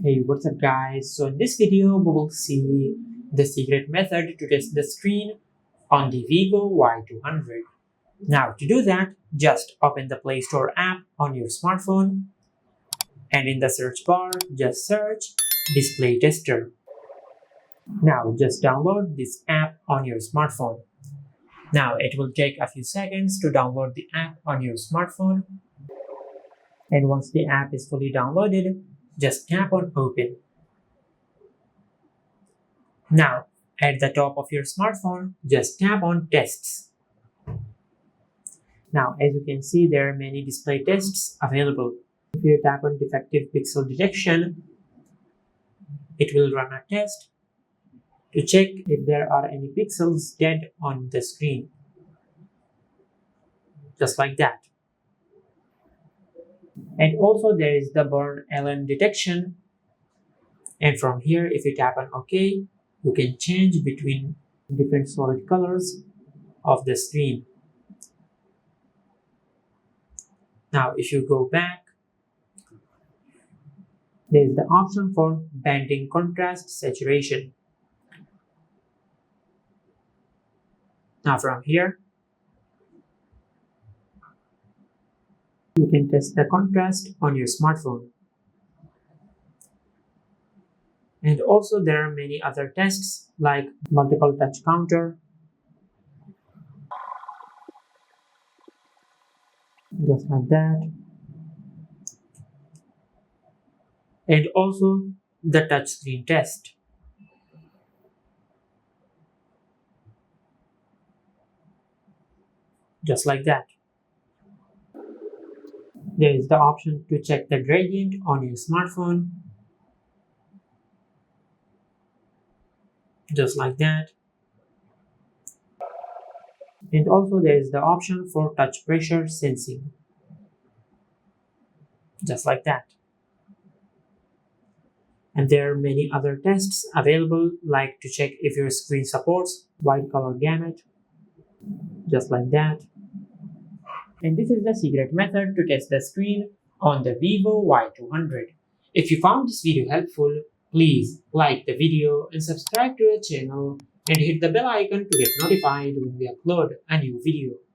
Hey, what's up guys? So in this video, we will see the secret method to test the screen on the Vivo Y200. Now to do that, just open the Play Store app on your smartphone and in the search bar, just search Display Tester. Now just download this app on your smartphone. Now it will take a few seconds to download the app on your smartphone. And once the app is fully downloaded, just tap on Open. Now, at the top of your smartphone, just tap on Tests. Now, as you can see, there are many display tests available. If you tap on Defective Pixel Detection, it will run a test to check if there are any pixels dead on the screen. Just like that. And also there is the burn allen detection, and from here if you tap on OK, you can change between different solid colors of the screen. Now if you go back, there is the option for bending contrast saturation. Now from here you can test the contrast on your smartphone. And also there are many other tests like multiple touch counter, just like that, and also the touchscreen test. Just like that. There is the option to check the gradient on your smartphone. Just like that. And also there is the option for touch pressure sensing. Just like that. And there are many other tests available, like to check if your screen supports wide color gamut. Just like that. And this is the secret method to test the screen on the Vivo Y200. If you found this video helpful, please like the video and subscribe to our channel and hit the bell icon to get notified when we upload a new video.